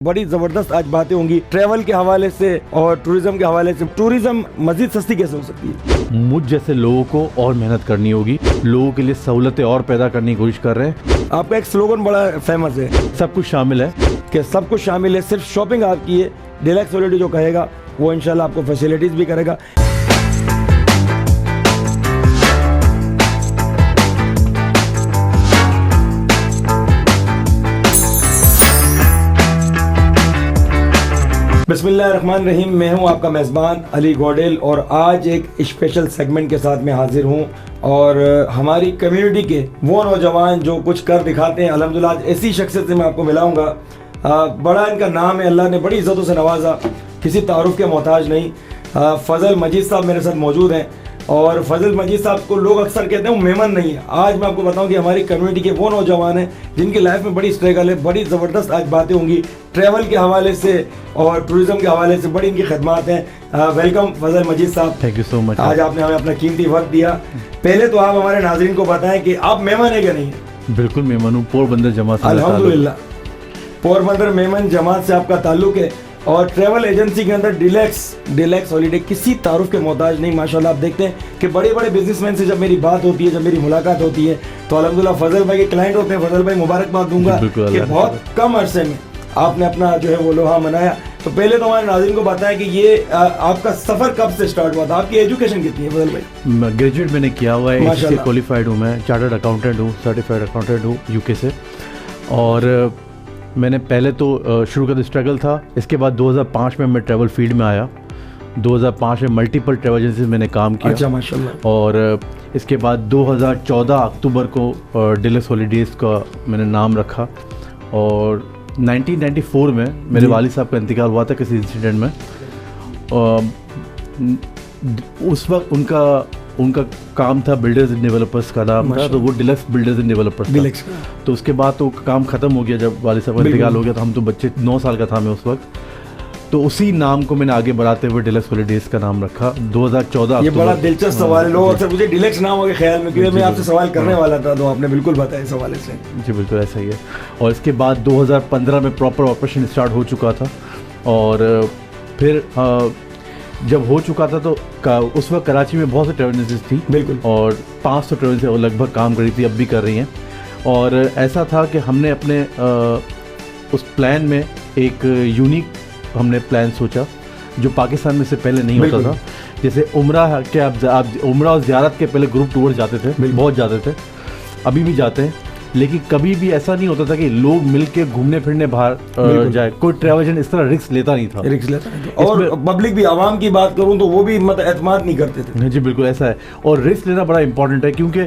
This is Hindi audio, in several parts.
बड़ी जबरदस्त आज बातें होंगी ट्रैवल के हवाले से और टूरिज्म के हवाले से। टूरिज्म मजीद सस्ती कैसे हो सकती है? मुझ जैसे लोगों को और मेहनत करनी होगी, लोगों के लिए सहूलतें और पैदा करने की कोशिश कर रहे हैं। आपका एक स्लोगन बड़ा फेमस है, सब कुछ शामिल है कि सब कुछ शामिल है, सिर्फ शॉपिंग आपकी है। डिलक्स हॉलिडे जो कहेगा वो इंशाल्लाह आपको फैसिलिटीज भी करेगा। बिस्मिल्लाहिर्रहमानिर्रहीम। मैं हूं आपका मेज़बान अली गोडेल और आज एक स्पेशल सेगमेंट के साथ मैं हाजिर हूं और हमारी कम्युनिटी के वो नौजवान जो कुछ कर दिखाते हैं, अल्हम्दुलिल्लाह आज ऐसी शख्सियत से मैं आपको मिलाऊंगा। बड़ा इनका नाम है, अल्लाह ने बड़ी इज़्ज़तों से नवाजा, किसी तारुफ के मोहताज नहीं। फ़ज़ल मजीद साहब मेरे साथ मौजूद हैं और फ़ज़ल मजीद साहब को लोग अक्सर कहते हैं वो मेहमान नहीं है। आज मैं आपको बताऊं कि हमारी कम्युनिटी के वो नौजवान हैं जिनकी लाइफ में बड़ी स्ट्रगल है। बड़ी ज़बरदस्त आज बातें होंगी ट्रैवल के हवाले से और टूरिज्म के हवाले से, बड़ी इनकी खदमात हैं। वेलकम फ़ज़ल मजीद साहब, थैंक यू सो मच। आज आपने हमें अपना कीमती वक्त दिया। पहले तो आप हमारे नाज़रीन को बताएं कि आप मेहमान है क्या नहीं? बिल्कुल मेहमान हूँ, पोरबंदर जमात से। अल्हम्दुलिल्लाह, पोरबंदर मेमन जमात से आपका ताल्लुक है और ट्रैवल एजेंसी के अंदर डिलक्स हॉलिडे किसी तारुफ के मोहताज नहीं। माशाल्लाह आप देखते हैं कि बड़े बड़े बिजनेसमैन से जब मेरी बात होती है, जब मेरी मुलाकात होती है तो अल्हम्दुलिल्लाह फ़ज़ल भाई के क्लाइंट होते हैं। फ़ज़ल भाई मुबारकबाद दूंगा कि बहुत कम अरसे में आपने अपना जो है वो लोहा मनाया। तो पहले तो हमारे नाज़रीन को बताएं कि ये आपका सफ़र कब से स्टार्ट हुआ था, आपकी एजुकेशन कितनी है फ़ज़ल भाई? ग्रेजुएट मैंने किया हुआ है, इससे क्वालिफाइड हूँ मैं, चार्टर्ड अकाउंटेंट हूँ, सर्टिफाइड अकाउंटेंट हूँ यूके से। और मैंने पहले तो शुरू का तो स्ट्रगल था, इसके बाद 2005 में मैं ट्रैवल फील्ड में आया। 2005 में मल्टीपल ट्रैवल एजेंसी मैंने काम किया। अच्छा, माशाल्लाह। और इसके बाद 2014 अक्टूबर को डिलक्स हॉलीडेज़ का मैंने नाम रखा। और 1994 में मेरे वालिद साहब का इंतकाल हुआ था किसी इंसिडेंट में। उस वक्त उनका काम था बिल्डर्स एंड डेवलपर्स का नाम था, तो वो डिलक्स बिल्डर्स एंड डेवलपर्स था। तो उसके बाद तो काम ख़त्म हो गया, जब वालिद साहब का इंतकाल हो गया तो हम तो बच्चे 9 साल का था मैं उस वक्त। तो उसी नाम को मैंने आगे बढ़ाते हुए डिलक्स हॉलीडेज़ का नाम रखा 2014। ये बड़ा दिलचस्प सवाल है, लोग अक्सर मुझे डिलक्स नाम हो के ख्याल में, क्योंकि मैं आपसे सवाल करने वाला था तो आपने बिल्कुल बताया इस हवाले से। जी बिल्कुल ऐसा ही है। और इसके बाद 2015 में प्रॉपर ऑपरेशन स्टार्ट हो चुका था। और फिर जब हो चुका था तो उस वक्त कराची में बहुत सी ट्रैवल एजेंसीज थी बिल्कुल, और 500 ट्रैवल एजेंसी लगभग काम कर रही थी, अब भी कर रही हैं। और ऐसा था कि हमने अपने उस प्लान में एक यूनिक हमने प्लान सोचा जो पाकिस्तान में से पहले नहीं होता था। जैसे उम्रा के आप उम्रा और ज़ियारत के पहले ग्रुप टूर जाते थे, बहुत जाते थे, अभी भी जाते हैं, लेकिन कभी भी ऐसा नहीं होता था कि लोग मिलके घूमने फिरने बाहर जाए। कोई ट्रैवल एजेंट इस तरह रिस्क लेता नहीं था। और पब्लिक भी, आवाम की बात करूं तो वो भी मतलब एतमाद नहीं करते थे। जी बिल्कुल ऐसा है। और रिस्क लेना बड़ा इंपॉर्टेंट है, क्योंकि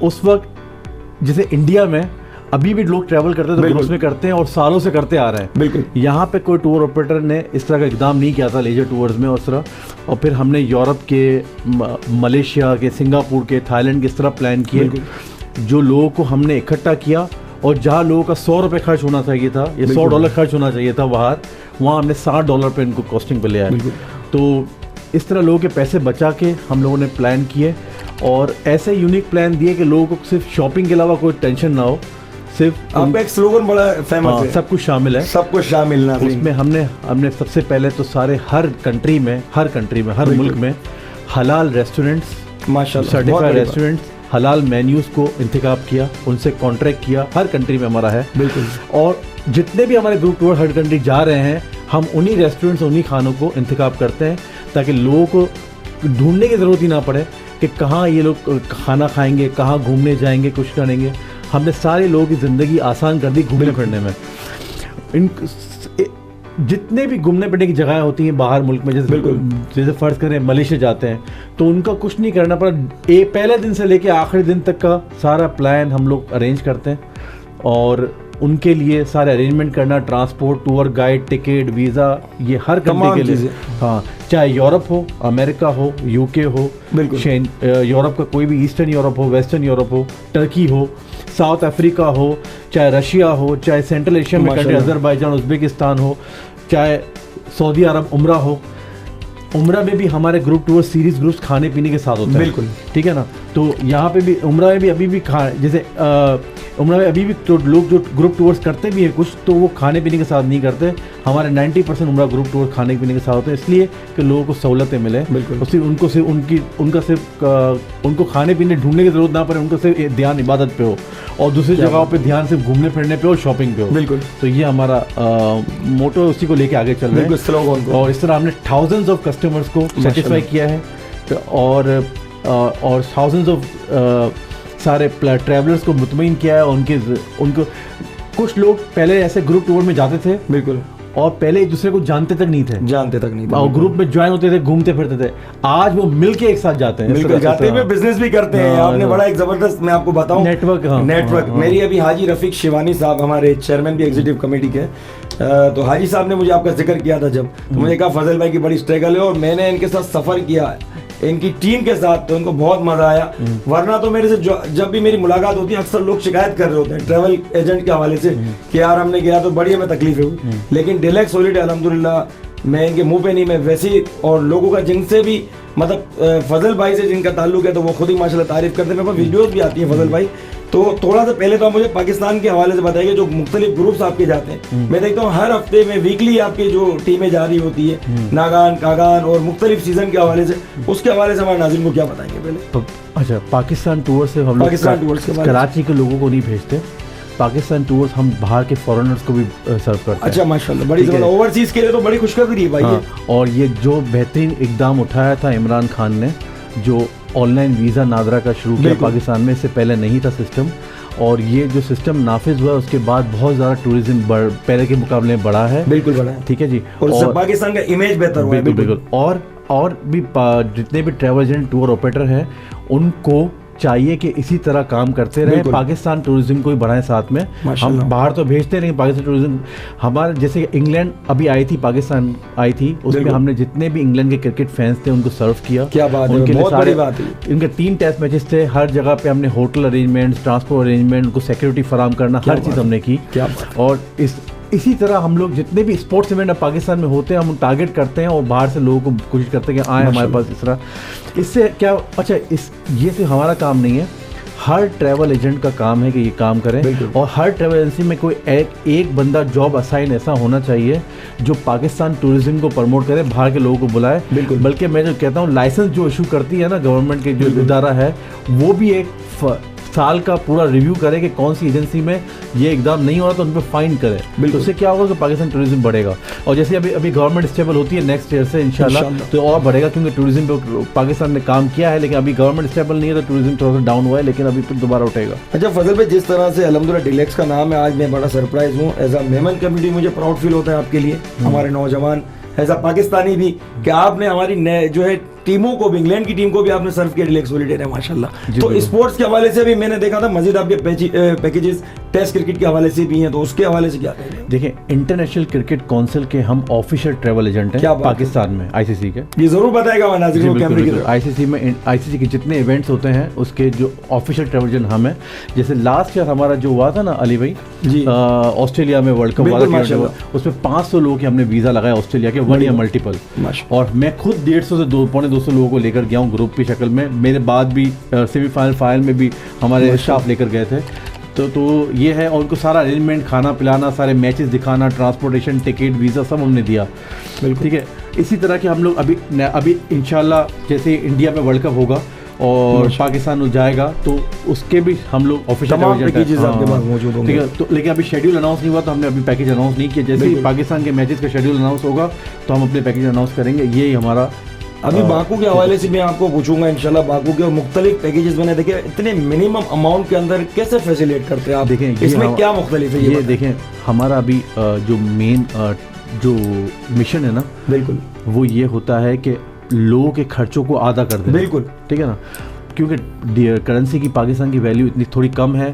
उस वक्त जैसे इंडिया में अभी भी लोग ट्रैवल करते हैं तो ग्रुप्स में करते हैं और सालों से करते आ रहे हैं। बिल्कुल यहाँ पे कोई टूर ऑपरेटर ने इस तरह का इकदाम नहीं किया था लेजर टूर्स में उस तरह। और फिर हमने यूरोप के, मलेशिया के, सिंगापुर के, थाईलैंड के इस तरह प्लान किए, जो लोगों को हमने इकट्ठा किया। और जहाँ लोगों का $100 खर्च होना चाहिए था, ये $100 खर्च होना चाहिए था बाहर, वहाँ हमने $60 पे इनको कॉस्टिंग पे ले आए। तो इस तरह लोगों के पैसे बचा के हम लोगों ने प्लान किए और ऐसे यूनिक प्लान दिए कि लोगों को सिर्फ शॉपिंग के अलावा कोई टेंशन ना हो। सिर्फ आपका एक स्लोगन बड़ा फेमस है, सब कुछ शामिल है, सब कुछ शामिल ना। उसमें हमने सबसे पहले तो सारे हर कंट्री में हर मुल्क में हलाल रेस्टोरेंट्स, माशाल्लाह सर्टिफाइड रेस्टोरेंट्स, हलाल मेन्यूज़ को इंतखाब किया, उनसे कॉन्ट्रैक्ट किया, हर कंट्री में हमारा है बिल्कुल। और जितने भी हमारे ग्रुप टूर हर कंट्री जा रहे हैं, हम उन्हीं रेस्टोरेंट्स, उन्हीं खानों को इंतखाब करते हैं ताकि लोगों को ढूंढने की ज़रूरत ही ना पड़े कि कहाँ ये लोग खाना खाएंगे, कहाँ घूमने जाएंगे, कुछ करेंगे। हमने सारे लोगों की ज़िंदगी आसान कर दी घूमने फिरने में। जितने भी घूमने फिरने की जगह होती हैं बाहर मुल्क में, जैसे फ़र्ज़ करें मलेशिया जाते हैं तो उनका कुछ नहीं करना पड़ा, पहले दिन से लेके आखिरी दिन तक का सारा प्लान हम लोग अरेंज करते हैं और उनके लिए सारे अरेंजमेंट करना, transport, tour guide, ticket, visa, ये हर कंट्री के लिए। हाँ, चाहे यूरोप हो, अमेरिका हो, यूके हो, यूरोप का कोई भी, ईस्टर्न यूरोप हो, वेस्टर्न यूरोप हो, टर्की हो, साउथ अफ्रीका हो, चाहे रशिया हो, चाहे सेंट्रल एशिया में कंट्री अज़रबैजान, उज़्बेकिस्तान हो, चाहे सऊदी अरब उम्रा हो। उम्रा में भी हमारे ग्रुप टूर सीरीज ग्रुप्स खाने पीने के साथ होते हैं बिल्कुल, ठीक है ना। तो यहाँ पे भी उम्रा में भी अभी भी जैसे उम्र में अभी भी तो लोग जो ग्रुप टूर्स करते भी हैं कुछ, तो वो खाने पीने के साथ नहीं करते। हमारे 90% उम्र ग्रुप टूर खाने पीने के साथ होते हैं, इसलिए कि लोगों को सहूलतें मिले, उनको खाने पीने ढूंढने की जरूरत ना पड़े, उनको सिर्फ ध्यान इबादत पे हो और दूसरी जगहों पे ध्यान सिर्फ घूमने फिरने पे और शॉपिंग पे हो। बिल्कुल। तो ये हमारा मोटो, उसी को लेके आगे चल रहे हैं और इस तरह हमने थाउजेंड्स ऑफ कस्टमर्स को सेटिस्फाई किया है और थाउजेंड्स ऑफ सारे ट्रैवलर्स को मुतमईन किया है। उनको कुछ लोग पहले ऐसे ग्रुप टूर में जाते थे, बिल्कुल, और पहले एक दूसरे को जानते तक नहीं थे और ग्रुप में ज्वाइन होते थे, घूमते फिरते थे। आज वो मिलके एक साथ जाते हैं, मिलकर जाते हैं, बिजनेस भी करते हैं। आपने बड़ा एक जबरदस्त, मैं आपको बताऊं, नेटवर्क। मेरी अभी हाजी रफीक शिवानी साहब, हमारे चेयरमैन भी एग्जीक्यूटिव कमेटी के, तो हाजी साहब ने मुझे आपका जिक्र किया था जब, तो मुझे कहा फजल भाई की बड़ी स्ट्रगल है और मैंने इनके साथ सफर किया है, इनकी टीम के साथ, तो इनको बहुत मजा आया। वरना तो मेरे से जब भी मेरी मुलाकात होती है अक्सर लोग शिकायत कर रहे होते हैं ट्रैवल एजेंट के हवाले से कि यार हमने गया तो बड़ी हमें तकलीफ हुई, लेकिन डिलक्स हॉलिडे अल्हम्दुलिल्लाह मैं इनके मुंह पे नहीं, मैं वैसे, और लोगों का जिनसे भी मतलब फजल भाई से जिनका ताल्लुक है तो वो खुद ही माशाल्लाह तारीफ करते हैं। मेरे पास वीडियोस भी आती हैं फजल भाई। तो थोड़ा सा पहले तो मुझे पाकिस्तान के हवाले से बताइए, जो मुख्तलिफ ग्रुप्स आपके जाते हैं, मैं देखता हूँ हर हफ्ते में वीकली आपकी जो टीमें जारी होती है, नागान, कागान और मुख्तलिफ सीजन के हवाले से, उसके हवाले से हमारे नाज़रीन को क्या बताएंगे पहले? अच्छा, पाकिस्तान टूर से हम लोग कराची के लोगों को नहीं भेजते, पाकिस्तान टूर्स हम बाहर के फॉरेनर्स को भी सर्व करते हैं। अच्छा, माशाल्लाह, बड़ी ओवरसीज के लिए तो बड़ी खुशखबरी है भाई। हाँ, और ये जो बेहतरीन इकदाम उठाया था इमरान खान ने, जो ऑनलाइन वीज़ा नादरा का शुरू किया पाकिस्तान में, इससे पहले नहीं था सिस्टम, और ये जो सिस्टम नाफिज हुआ उसके बाद बहुत ज़्यादा टूरिज्म पहले के मुकाबले बढ़ा है। बिल्कुल बढ़ा है, ठीक है जी, और पाकिस्तान का इमेज बेहतर हुआ है। बिल्कुल। और भी जितने भी ट्रैवल एजेंट, टूर ऑपरेटर हैं, उनको चाहिए कि इसी तरह काम करते रहे, पाकिस्तान टूरिज्म को भी बढ़ाएं साथ में। हम बाहर तो भेजते नहीं, लेकिन पाकिस्तान टूरिज्म हमारे, जैसे इंग्लैंड अभी आई थी, पाकिस्तान आई थी, उसमें हमने जितने भी इंग्लैंड के क्रिकेट फैंस थे उनको सर्व किया। क्या बात है, बहुत बड़ी बात है। इनके 3 टेस्ट मैचेस थे, हर जगह पे हमने होटल अरेंजमेंट, ट्रांसपोर्ट अरेंजमेंट, उनको सिक्योरिटी फराम करना, हर चीज़ हमने की। और इसी तरह हम लोग जितने भी स्पोर्ट्स इवेंट पाकिस्तान में होते हैं हम टारगेट करते हैं और बाहर से लोगों को कोशिश करते हैं कि आए हमारे पास। इस तरह इससे क्या, अच्छा, ये सिर्फ हमारा काम नहीं है, हर ट्रैवल एजेंट का काम है कि ये काम करें, और हर ट्रैवल एजेंसी में कोई एक बंदा जॉब असाइन ऐसा होना चाहिए जो पाकिस्तान टूरिज्म को प्रमोट करे, बाहर के लोगों को बुलाए। बल्कि मैं जो कहता हूँ, लाइसेंस जो इशू करती है ना गवर्नमेंट के जो इदारा है, वो भी एक साल का पूरा रिव्यू करे कि कौन सी एजेंसी में ये एकदम नहीं हो रहा तो उन पर फाइन करे। तो उससे क्या होगा कि पाकिस्तान टूरिज्म बढ़ेगा, और जैसे अभी गवर्नमेंट स्टेबल होती है नेक्स्ट ईयर से इंशाल्लाह तो और बढ़ेगा, क्योंकि टूरिज्म पे पाकिस्तान ने काम किया है, लेकिन अभी गवर्नमेंट स्टेबल नहीं है तो टूरिज्म थोड़ा सा डाउन हुआ है, लेकिन अभी फिर दोबारा उठेगा। अच्छा फजल भाई, जिस तरह से अल्हम्दुलिल्लाह डिलक्स का नाम है, आज मैं बड़ा सरप्राइज हूँ। एज अ मेमन कम्युनिटी मुझे प्राउड फील होता है आपके लिए, हमारे नौजवान, एज अ पाकिस्तानी भी, कि आपने हमारी जो है टीमों को भी, इंग्लैंड की टीम को भी आपने सर्व किया डिलक्स हॉलिडे है माशाल्लाह। तो स्पोर्ट्स के हवाले से भी मैंने देखा था मजीद आपके पैकेजेस टेस्ट क्रिकेट के हवाले से भी हैं, तो उसके हवाले से क्या कहेंगे? देखिए, इंटरनेशनल क्रिकेट काउंसिल के हम ऑफिशियल ट्रैवल एजेंट हैं पाकिस्तान में, आईसीसी के। ये जरूर बताएगा नाज़रीन को कैमरे की तरफ। आईसीसी में, आईसीसी के जितने इवेंट्स होते हैं उसके जो ऑफिशियल ट्रैवल एजेंट हम हैं। जैसे लास्ट ईयर हमारा जो हुआ था ना अली भाई, ऑस्ट्रेलिया में वर्ल्ड कप हुआ था, उसमें 500 लोगों के हमने वीजा लगाया ऑस्ट्रेलिया के, 1 या मल्टीपल, और मैं खुद 150 से 200 लोगों को लेकर गया हूँ ग्रुप की शक्ल में। मेरे बाद भी सेमीफाइनल फाइनल में भी हमारे स्टाफ लेकर गए थे। तो ये है, और उनको सारा अरेंजमेंट, खाना पिलाना, सारे मैचेस दिखाना, ट्रांसपोर्टेशन, टिकट, वीज़ा सब हमने दिया। ठीक है, इसी तरह के हम लोग अभी इंशाल्लाह जैसे इंडिया में वर्ल्ड कप होगा और पाकिस्तान हो जाएगा तो उसके भी हम लोग ऑफिशियल पैकेजेस आपके पास मौजूद होंगे। ठीक है, तो लेकिन अभी शेड्यूल अनाउंस नहीं हुआ तो हमने अभी पैकेज अनाउंस नहीं किया। जैसे ही पाकिस्तान के मैचेस का शेड्यूल अनाउंस होगा तो हम अपने पैकेज अनाउंस करेंगे। यही हमारा अभी बाकू के हवाले से मैं आपको पूछूंगा इंशाल्लाह। बाकू के और मुख्तलिफ पैकेजेस मैंने देखे, इतने मिनिमम अमाउंट के अंदर कैसे फैसिलिटेट करते हैं आप? देखें इसमें क्या मुख्तलिफ है ये देखें, हमारा अभी जो मेन जो मिशन है ना, बिल्कुल वो ये होता है कि लोगों के खर्चों को आधा कर दें। बिल्कुल ठीक है ना, क्योंकि करेंसी की पाकिस्तान की वैल्यू इतनी थोड़ी कम है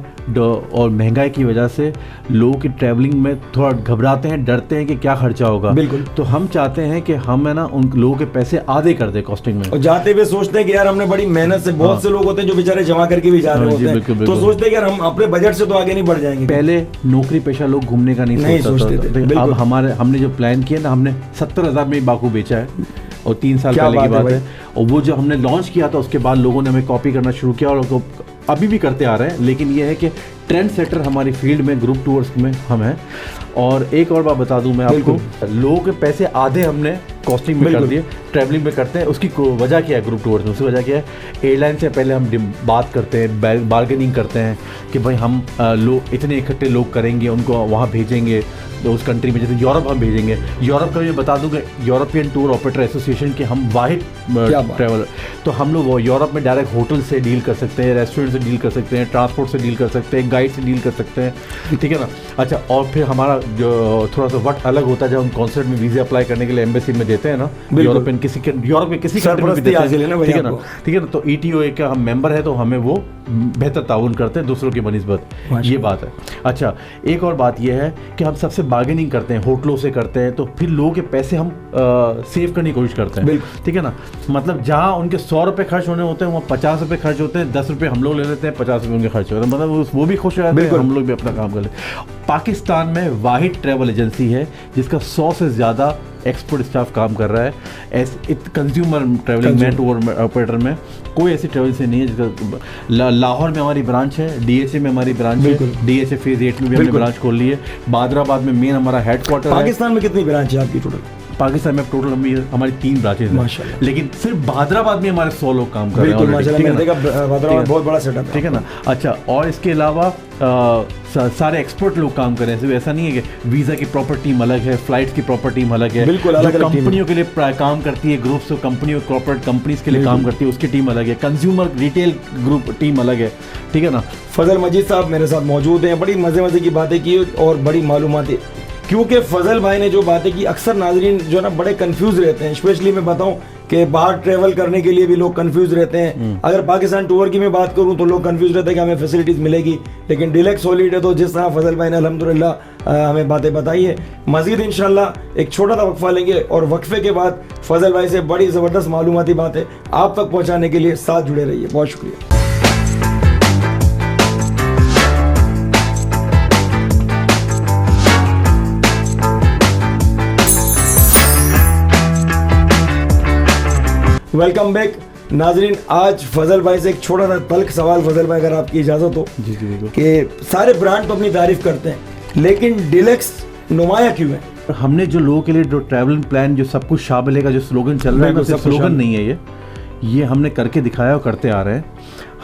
और महंगाई की वजह से लोगों की ट्रैवलिंग में थोड़ा घबराते हैं, डरते हैं कि क्या खर्चा होगा। बिल्कुल, तो हम चाहते हैं कि हम है ना उन लोगों के पैसे आधे कर दें कॉस्टिंग में। और जाते हुए सोचते हैं कि यार हमने बड़ी मेहनत से, बहुत से लोग होते हैं जो बेचारे जमा करके भी जा रहे होते हैं, तो सोचते हैं कि यार हम अपने बजट से तो आगे नहीं बढ़ जाएंगे। पहले नौकरी पेशा लोग घूमने का नहीं सोचते थे। अब हमने जो प्लान किया ना, हमने 70,000 में बाकू बेचा है और 3 साल पहले की बात है। और वो जो हमने लॉन्च किया था उसके बाद लोगों ने हमें कॉपी करना शुरू किया और अभी भी करते आ रहे हैं, लेकिन ये है कि ट्रेंड सेटर हमारी फील्ड में ग्रुप टूर्स में हम हैं। और एक और बात बता दूं मैं आपको, लोगों के पैसे आधे हमने कॉस्टिंग में कर दिए, ट्रैवलिंग में करते हैं। उसकी वजह क्या है ग्रुप टूर्स में? उसकी वजह क्या है, एयरलाइन से पहले हम बात करते हैं, बार्गेनिंग करते हैं कि भाई हम लोग इतने इकट्ठे लोग करेंगे, उनको वहाँ भेजेंगे तो उस कंट्री में, जैसे यूरोप हम भेजेंगे। यूरोप का मैं बता दूं कि यूरोपियन टूर ऑपरेटर एसोसिएशन के हम वाहिद ट्रैवलर, तो हम लोग यूरोप में डायरेक्ट होटल से डील कर सकते हैं, रेस्टोरेंट से डील कर सकते हैं, ट्रांसपोर्ट से डील कर सकते हैं, गाइड से डील कर सकते हैं, ठीक है ना। अच्छा, और फिर हमारा जो थोड़ा सा वक्त अलग होता है, जब हम कॉन्सुलेट में वीज़ा अप्लाई करने के लिए एम्बेसी में देते हैं ना, यूरोप में किसी कंट्री में भी देते हैं, ठीक है ना। ठीक है ना, तो ETOA का हम मेंबर है, तो हमें वो बेहतर ताउन करते हैं दूसरों की बनिस्बत, ये बात है। अच्छा, एक और बात यह है कि हम सबसे बार्गेनिंग करते हैं, होटलों से करते हैं, तो फिर लोगों के पैसे हम सेव करने की कोशिश करते हैं, ठीक है ना। मतलब जहाँ उनके 100 रुपये खर्च होने होते हैं, वहाँ 50 रुपये खर्च होते हैं, 10 रुपये हम लोग ले लेते हैं, 50 रुपये उनके खर्च होते हैं, मतलब वो भी खुश रहते हैं, हम लोग भी अपना काम कर लेते हैं। पाकिस्तान में वाहिद ट्रैवल एजेंसी है जिसका 100 से ज़्यादा एक्सपोर्ट स्टाफ काम कर रहा है। कंज्यूमर ट्रैवलिंग में, टूर ऑपरेटर में कोई ऐसी ट्रैवल से नहीं है जिसका। लाहौर में हमारी ब्रांच है, DHA में हमारी ब्रांच है, DHA फेज 8 में भी हमने ब्रांच खोल ली है। बादराबाद में मेन हमारा हेडक्वार्टर है। पाकिस्तान में कितनी ब्रांच है आपकी टोटल? पाकिस्तान में टोटल हमारी 3 ब्रांचेज हैं, लेकिन सिर्फ बादराबाद में हमारे 100 लोग काम कर रहे हैं, बहुत बड़ा सेटअप है, ठीक है ना। अच्छा, और इसके अलावा सारे एक्सपर्ट लोग काम कर रहे हैं। ऐसा नहीं है कि वीज़ा की प्रॉपर टीम अलग है, फ्लाइट्स की प्रॉपर टीम अलग है, बिल्कुल अलग अलग कंपनियों के लिए काम करती है, ग्रुप्स कंपनियों कॉर्पोरेट कंपनीज के लिए काम करती है, उसकी टीम अलग है, कंज्यूमर रिटेल ग्रुप टीम अलग है, ठीक है ना। फजल मजीद साहब मेरे साथ मौजूद हैं, बड़ी मज़े की बातें की और बड़ी मालूमाती, क्योंकि फजल भाई ने जो बातें की, अक्सर नाजरीन जो है ना बड़े कंफ्यूज रहते हैं। स्पेशली मैं बताऊं कि बाहर ट्रैवल करने के लिए भी लोग कंफ्यूज रहते हैं। अगर पाकिस्तान टूर की मैं बात करूं तो लोग कंफ्यूज रहते हैं कि हमें फैसिलिटीज़ मिलेगी, लेकिन डिलक्स हॉलीडे तो जिस तरह फजल भाई ने अल्हम्दुलिल्लाह हमें बातें बताई है। मज़ीद इंशाल्लाह एक छोटा सा वक्फा लेंगे और वक्फे के बाद फजल भाई से बड़ी ज़बरदस्त मालूमाती बातें आप तक पहुँचाने के लिए साथ जुड़े रहिए। बहुत शुक्रिया। वेलकम बैक नाजरीन। आज फजल भाई से एक छोटा सा तल्ख सवाल, फजल भाई अगर आपकी इजाज़त हो, जी बिल्कुल। कि सारे ब्रांड तो अपनी तारीफ करते हैं, लेकिन डिलक्स नुमाया क्यों है? हमने जो लोगों के लिए जो ट्रैवलिंग प्लान जो सब कुछ शामिल है का जो स्लोगन चल रहा है ना, सिर्फ स्लोगन नहीं है, ये हमने करके दिखाया और करते आ रहे हैं।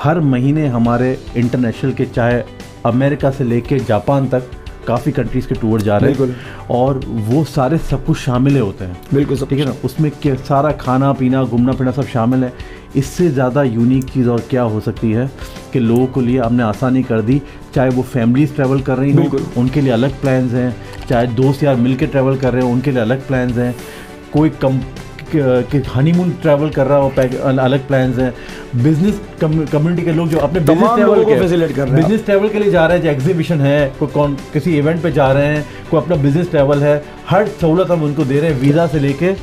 हर महीने हमारे इंटरनेशनल के, चाहे अमेरिका से लेके जापान तक काफ़ी कंट्रीज़ के टूर जा रहे हैं, और वो सारे सब कुछ शामिल होते हैं, बिल्कुल, ठीक है ना। उसमें सारा खाना पीना घूमना फिरना सब शामिल है। इससे ज़्यादा यूनिक चीज़ और क्या हो सकती है कि लोगों के लिए हमने आसानी कर दी, चाहे वो फैमिलीज ट्रैवल कर रही हो उनके लिए अलग प्लान्स हैं, चाहे दोस्त यार मिल के ट्रैवल कर रहे हो उनके लिए अलग प्लान्स हैं, कोई कि हनीमून ट्रैवल कर रहा हो अलग प्लान्स हैं, बिजनेस कम्युनिटी के लोग जो अपने बिजनेस ट्रैवल के लिए जा रहे हैं, जो एग्जीबिशन है, कोई किसी इवेंट पे जा रहे हैं, कोई अपना बिजनेस ट्रैवल है, हर सहूलत हम उनको दे रहे हैं, वीज़ा से लेके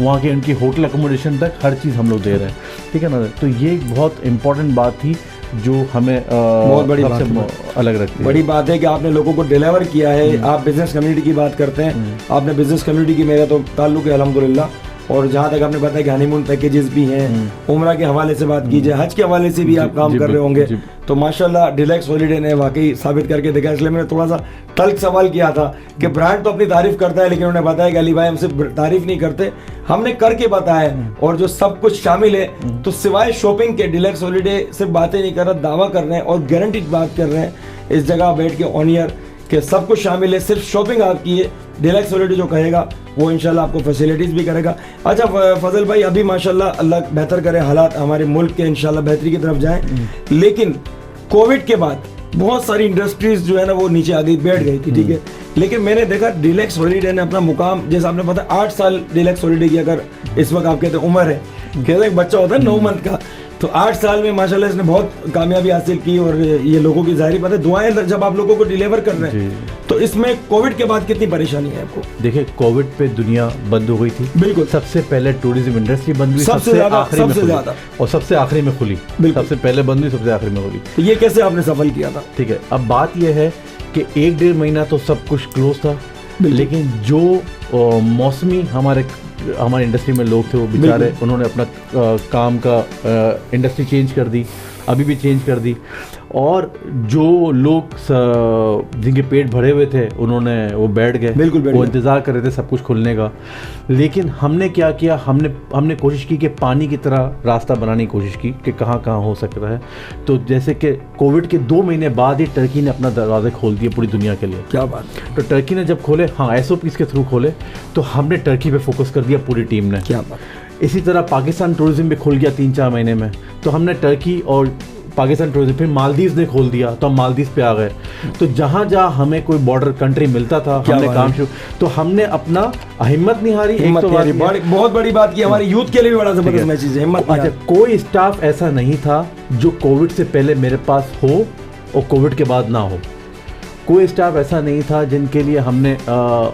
वहाँ के उनकी होटल अकोमोडेशन तक हर चीज़ हम लोग दे रहे हैं, ठीक है ना। तो ये एक बहुत इंपॉर्टेंट बात थी जो हमें बहुत बड़ी बात अलग रखती है। बड़ी बात है कि आपने लोगों को डिलीवर किया है। आप बिजनेस कम्युनिटी की बात करते हैं, आपने बिजनेस कम्युनिटी की मेरा तो ताल्लुक है अल्हम्दुलिल्लाह। और जहाँ तक आपने बताया कि हनीमून पैकेजेस भी हैं, उम्रा के हवाले से बात कीजिए, हज के हवाले से भी आप काम कर रहे होंगे, तो माशाल्लाह डिलक्स हॉलीडे ने वाकई साबित करके देखा। इसलिए मैंने थोड़ा सा तल्ख सवाल किया था कि ब्रांड तो अपनी तारीफ करता है, लेकिन उन्होंने बताया कि अली भाई हम सिर्फ तारीफ नहीं करते, हमने करके बताया, और जो सब कुछ शामिल है। तो सिवाय शॉपिंग के डिलक्स हॉलीडे सिर्फ बातें नहीं कर रहा, दावा कर रहे हैं और गारंटीड बात कर रहे हैं इस जगह बैठ के ऑन ईयर कि सब कुछ शामिल है, सिर्फ शॉपिंग आपकी है। डिलक्स हॉलीडे जो कहेगा वो इंशाल्लाह आपको फैसिलिटीज़ भी करेगा। अच्छा फजल भाई, अभी माशाल्लाह अल्लाह बेहतर करे, हालात हमारे मुल्क के इंशाल्लाह बेहतरी की तरफ जाएं, लेकिन कोविड के बाद बहुत सारी इंडस्ट्रीज जो है ना वो नीचे आ गई, बैठ गई थी, ठीक है। लेकिन मैंने देखा डिलक्स हॉलीडे ने अपना मुकाम, जैसे आपने पता 8 साल डिलक्स हॉलीडे की अगर इस वक्त आप कहते हैं उम्र है, कहते एक बच्चा होता है 9 मंथ का, तो 8 साल में माशाल्लाह इसने बहुत कामयाबी हासिल की। और ये लोगों की जाहिर बात है दुआएं जब आप लोगों को डिलीवर कर रहे हैं, तो इसमें कोविड के बाद कितनी परेशानी है आपको? देखिए, कोविड पे दुनिया बंद हो गई थी, बिल्कुल। सबसे पहले टूरिज्म इंडस्ट्री बंद हुई, सबसे ज्यादा और सबसे आखिरी में खुली, सबसे पहले बंद हुई, सबसे आखिरी में खुली। तो ये कैसे आपने सफल किया था? ठीक है, अब बात यह है कि 1-1.5 महीना तो सब कुछ क्लोज था, लेकिन जो मौसमी हमारी इंडस्ट्री में लोग थे वो बेचारे, उन्होंने अपना काम का इंडस्ट्री चेंज कर दी, अभी भी चेंज कर दी। और जो लोग जिनके पेट भरे हुए थे उन्होंने वो बैठ गए, बिल्कुल वो इंतज़ार कर रहे थे सब कुछ खुलने का। लेकिन हमने क्या किया, हमने कोशिश की कि पानी की तरह रास्ता बनाने की कोशिश की कि कहाँ कहाँ हो सकता है। तो जैसे कि कोविड के 2 महीने बाद ही टर्की ने अपना दरवाजे खोल दिए पूरी दुनिया के लिए। क्या बात है। तो टर्की ने जब खोले, हाँ SOPs के थ्रू खोले, तो हमने टर्की पे फोकस कर दिया पूरी टीम ने। क्या बात। इसी तरह पाकिस्तान टूरिज्म भी खुल गया 3-4 महीने में, तो हमने टर्की और पाकिस्तान टूरिज्म, फिर मालदीव ने खोल दिया तो हम मालदीव पे आ गए। तो जहाँ जहाँ हमें कोई बॉर्डर कंट्री मिलता था हमने काम शुरू, तो हमने अपना हिम्मत नहीं हारी। एक तो बहुत बड़ी बात की, हमारे यूथ के लिए भी बड़ा जबरदस्त मैसेज है, हिम्मत। अच्छा, कोई स्टाफ ऐसा नहीं था जो कोविड से पहले मेरे पास हो और कोविड के बाद ना हो। कोई स्टाफ ऐसा नहीं था जिनके लिए हमने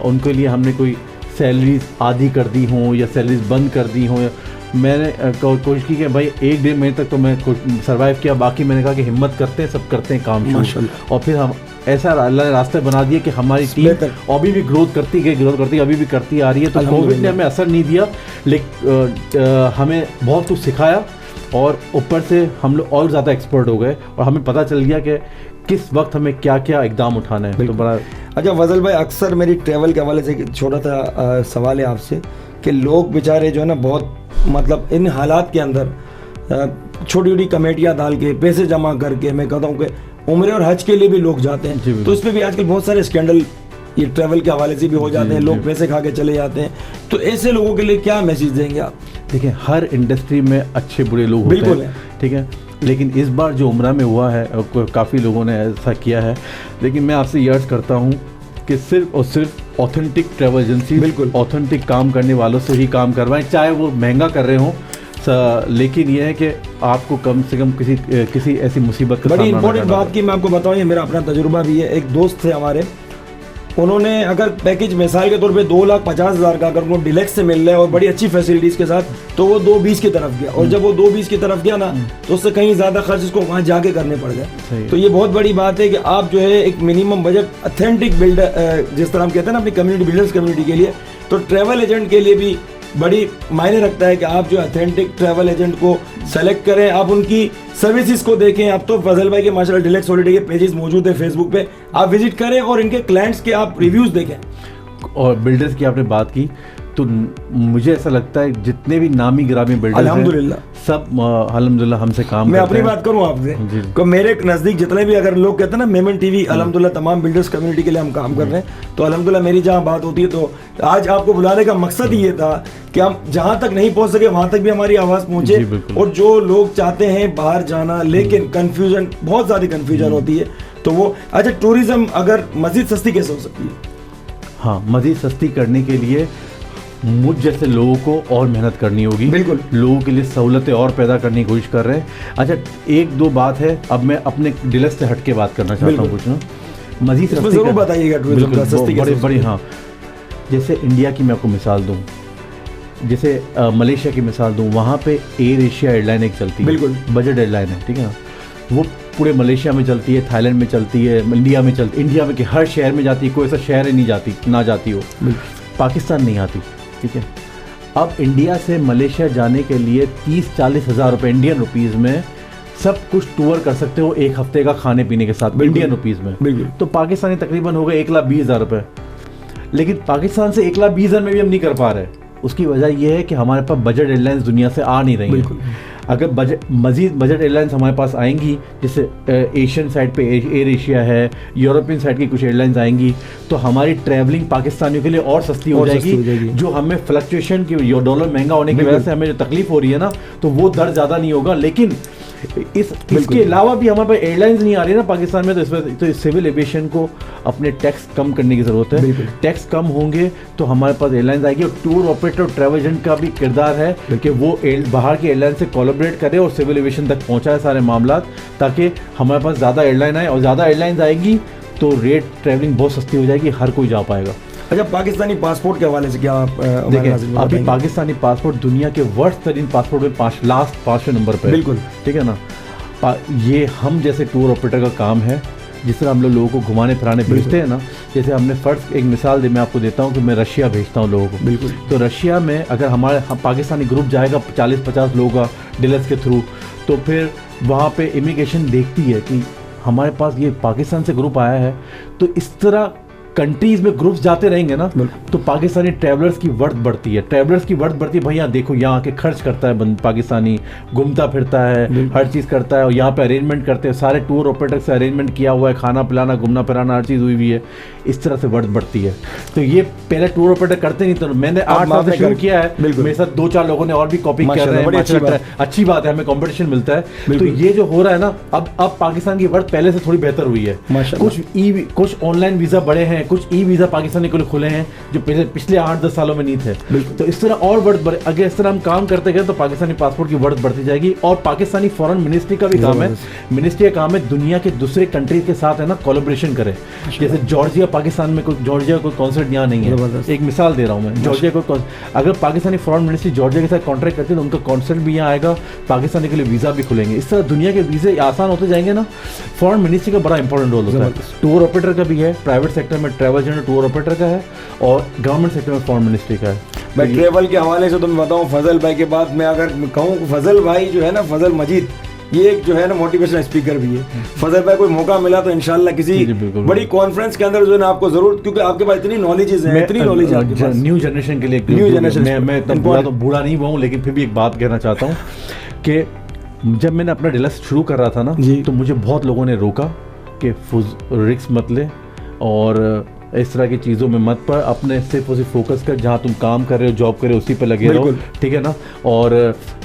उनके लिए हमने कोई सैलरीज आधी कर दी हों या सैलरीज बंद कर दी हों। मैंने कोशिश की कि भाई 1-1.5 महीने तक तो मैं सर्वाइव किया, बाकी मैंने कहा कि हिम्मत करते हैं, सब करते हैं काम शुरू। और फिर हम ऐसा अल्लाह ने रास्ते बना दिए कि हमारी टीम अभी भी ग्रोथ करती गई, अभी भी करती आ रही है। तो कोविड ने हमें असर नहीं दिया, लेकिन हमें बहुत कुछ सिखाया और ऊपर से हम लोग और ज़्यादा एक्सपर्ट हो गए और हमें पता चल गया कि किस वक्त हमें क्या क्या इकदाम उठाना है। तो बड़ा अच्छा फजल भाई, अक्सर मेरी ट्रैवल के हवाले से एक छोटा सा सवाल है आपसे कि लोग बेचारे जो है ना बहुत मतलब इन हालात के अंदर छोटी छोटी कमेटियाँ डाल के पैसे जमा करके, मैं कहता हूँ कि उम्र और हज के लिए भी लोग जाते हैं, तो इसमें भी आजकल बहुत सारे स्कैंडल ये ट्रैवल के हवाले से भी हो जाते हैं, लोग पैसे खा के चले जाते हैं। तो ऐसे लोगों के लिए क्या मैसेज देंगे आप? देखिए, हर इंडस्ट्री में अच्छे बुरे लोग होते हैं, ठीक है, लेकिन इस बार जो उम्रा में हुआ है काफ़ी लोगों ने ऐसा किया है। लेकिन मैं आपसे ये अर्ज़ करता हूँ कि सिर्फ और सिर्फ ऑथेंटिक ट्रैवल एजेंसी, बिल्कुल ऑथेंटिक काम करने वालों से ही काम करवाएं, चाहे वो महंगा कर रहे हों। लेकिन यह है कि आपको कम से कम किसी ऐसी मुसीबत का बड़ी इंपॉर्टेंट बात की मैं आपको बताऊं, ये मेरा अपना तजुर्बा भी है। एक दोस्त थे हमारे, उन्होंने अगर पैकेज मिसाल के तौर पे 2,50,000 का अगर उनको डिलेक्स से मिल रहा है और बड़ी अच्छी फैसिलिटीज़ के साथ, तो वो 2,20 की तरफ गया। और जब वो 2,20 की तरफ गया ना, तो उससे कहीं ज़्यादा खर्च उसको वहाँ जाके करने पड़ गए। तो ये बहुत बड़ी बात है कि आप जो है एक मिनिमम बजट ऑथेंटिक बिल्डर, जिस तरह हम कहते हैं ना अपनी कम्युनिटी बिल्डर्स कम्युनिटी के लिए, तो ट्रैवल एजेंट के लिए भी बड़ी मायने रखता है कि आप जो ऑथेंटिक ट्रैवल एजेंट को सेलेक्ट करें, आप उनकी सर्विसेज को देखें। अब तो फजल भाई के माशाल्लाह डिलेक्स हॉलिडे के पेजेस मौजूद है फेसबुक पे, आप विजिट करें और इनके क्लाइंट्स के आप रिव्यूज़ देखें। और बिल्डर्स की आपने बात की, तो मुझे ऐसा लगता है जितने भी नामी गिरामी बिल्डर्स अल्हम्दुलिल्लाह सब अल्हम्दुलिल्लाह हमसे काम मैं अपनी बात करूं आपसे, तो मेरे नज़दीक जितने भी अगर लोग कहते हैं ना मेमन टीवी, अल्हम्दुलिल्लाह तमाम बिल्डर्स कम्युनिटी के लिए हम काम कर रहे हैं। तो अल्हम्दुलिल्लाह मेरी जहां बात होती है, तो आज आपको बुलाने का मकसद ही ये था कि हम जहां तक नहीं पहुंच सके वहां तक भी हमारी आवाज़ पहुंचे। और जो लोग चाहते हैं बाहर जाना, लेकिन कन्फ्यूजन, बहुत ज़्यादा कन्फ्यूजन होती है, तो वो अच्छा टूरिज़्म अगर मज़ीद सस्ती कैसे हो सकती है? हाँ, मज़ीद सस्ती करने के लिए मुझ जैसे लोगों को और मेहनत करनी होगी। बिल्कुल, लोगों के लिए सहूलतें और पैदा करने की कोशिश कर रहे हैं। अच्छा, 1-2 बात है, अब मैं अपने डिलेक्स से हट के बात करना चाहता हूँ कुछ ना, मज़ीद सस्ती ज़रूर बताइएगा टूरिज्म का सस्ती कैसे बड़ी। हाँ, जैसे इंडिया की मैं आपको मिसाल दूँ, जैसे मलेशिया की मिसाल दूँ, वहाँ पे एयर एशिया एयरलाइन एक चलती है, बिल्कुल बजट एयरलाइन है, ठीक है ना, वो पूरे मलेशिया में चलती है, थाईलैंड में चलती है, इंडिया में चलती है, इंडिया में के हर शहर में जाती है, कोई ऐसा शहर ही नहीं जाती ना जाती हो, पाकिस्तान नहीं आती, ठीक है। अब इंडिया से मलेशिया जाने के लिए 30-40 हज़ार रुपये इंडियन रुपीज़ में सब कुछ टूर कर सकते हो, एक हफ्ते का खाने पीने के साथ इंडियन रुपीज़ में। तो पाकिस्तानी तकरीबन हो गए 1,20,000 रुपये, लेकिन पाकिस्तान से 1,20,000 में भी हम नहीं कर पा रहे। उसकी वजह यह है कि हमारे पास बजट एयरलाइंस दुनिया से आ नहीं रही हैं। अगर मज़ीद बजट एयरलाइंस हमारे पास आएंगी, जैसे एशियन साइड पे एयर एशिया है, यूरोपियन साइड की कुछ एयरलाइंस आएंगी, तो हमारी ट्रैवलिंग पाकिस्तानियों के लिए और सस्ती हो जाएगी। जो हमें फ्लक्चुएशन की, डॉलर महंगा होने की वजह से हमें जो तकलीफ हो रही है ना, तो वो दर ज़्यादा नहीं होगा। लेकिन इसके अलावा भी हमारे पास एयरलाइंस नहीं आ रही ना पाकिस्तान में, तो इस सिविल एविएशन को अपने टैक्स कम करने की ज़रूरत है। टैक्स कम होंगे तो हमारे पास एयरलाइंस आएगी। और टूर ऑपरेटर, ट्रैवल एजेंट का भी किरदार है कि वो बाहर के एयरलाइन से कोलैबोरेट करे और सिविल एविएशन तक पहुँचाए सारे मामला, ताकि हमारे पास ज़्यादा एयरलाइन आए। और ज़्यादा एयरलाइंस आएगी तो रेट ट्रैवलिंग बहुत सस्ती हो जाएगी, हर कोई जा पाएगा। अच्छा, पाकिस्तानी पासपोर्ट के हवाले से क्या आप देखें, अभी पाकिस्तानी पासपोर्ट दुनिया के वर्स्ट तरीन पासपोर्ट में लास्ट 5वें नंबर पे, बिल्कुल, ठीक है ना। ये हम जैसे टूर ऑपरेटर का काम है, जिस तरह हम लोगों को घुमाने फिराने भेजते हैं ना, जैसे हमने फ़र्ज़ एक मिसाल मैं आपको देता हूँ कि मैं रशिया भेजता हूँ लोगों को, बिल्कुल, तो रशिया में अगर हमारे पाकिस्तानी ग्रुप जाएगा 40-50 लोगों का डिलेक्स के थ्रू, तो फिर वहाँ पे इमिग्रेशन देखती है कि हमारे पास ये पाकिस्तान से ग्रुप आया है, तो इस तरह कंट्रीज में ग्रुप्स जाते रहेंगे ना, तो पाकिस्तानी ट्रैवलर्स की वर्थ बढ़ती है। ट्रैवलर्स की वर्थ बढ़ती है, भैया देखो यहाँ आके खर्च करता है पाकिस्तानी, घूमता फिरता है, हर चीज़ करता है, और यहाँ पे अरेंजमेंट करते हैं, सारे टूर ऑपरेटर से अरेंजमेंट किया हुआ है, खाना पिलाना, घूमना फिराना, हर चीज़ हुई हुई है। इस तरह से वर्थ बढ़ती है। तो ये पहले टूर ऑपरेटर करते नहीं, तो मैंने 8 साल से शुरू किया है, मेरे साथ 2-4 लोगों ने और भी कॉपी कर रहे हैं, अच्छी बात है, हमें कॉम्पिटिशन मिलता है। तो ये जो हो रहा है ना, अब पाकिस्तान की वर्थ पहले से थोड़ी बेहतर हुई है। कुछ ऑनलाइन वीज़ा बड़े हैं, कुछ ई वीज़ा पाकिस्तानी के लिए खुले हैं जो पिछले 8-10 सालों में नहीं थे। तो इस तरह और वर्थ बढ़े, अगर इस तरह हम काम करते गए तो पाकिस्तानी पासपोर्ट की वर्थ बढ़ती जाएगी। और पाकिस्तानी फॉरेन मिनिस्ट्री का भी काम है, मिनिस्ट्री का काम है दुनिया के दूसरे कंट्रीज के साथ है ना कोलैबोरेशन करे। जैसे जॉर्जिया, पाकिस्तान में जॉर्जिया कोई कॉन्सुलेट यहाँ नहीं है, एक मिसाल दे रहा हूँ मैं, जॉर्जिया को अगर पाकिस्तानी फॉरेन मिनिस्ट्री जॉर्जिया के साथ कॉन्ट्रैक्ट करती है तो उनका कॉन्सुलेट भी यहाँ आएगा, पाकिस्तानी के लिए वीज़ा भी खुलेंगे। इस तरह दुनिया के वीज़े आसान होते जाएंगे ना। फॉरेन मिनिस्ट्री का बड़ा इंपॉर्टेंट रोल होता है। टूर ऑपरेटर का भी है, प्राइवेट सेक्टर में ट्रैवल एजेंट टूर ऑपरेटर का है, और गवर्नमेंट सेक्टर में फॉरेन मिनिस्ट्री का है। भाई ट्रेवल के हवाले से तो मैं बताऊं, फजल भाई के बाद मैं अगर कहूँ, फजल भाई जो है ना, फजल मजीद, ये एक जो है ना मोटिवेशनल स्पीकर भी है। फजल भाई कोई मौका मिला तो इंशाल्लाह किसी बड़ी कॉन्फ्रेंस के अंदर जो है ना आपको जरूर, क्योंकि आपके पास इतनी नॉलेजेस हैं, इतनी नॉलेज है न्यू जनरेशन के लिए। न्यू जनरेशन मैं इतना बूढ़ा नहीं हुआ हूँ, लेकिन फिर भी एक बात कहना चाहता हूँ कि जब मैंने अपना डिलक्स शुरू कर रहा था ना, तो मुझे बहुत लोगों ने रोका कि रिस्क मत ले और इस तरह की चीज़ों में मत पड़, अपने सिर्फ उसी फोकस कर जहाँ तुम काम कर रहे हो, जॉब कर रहे हो, उसी पे लगे रहो, ठीक है ना। और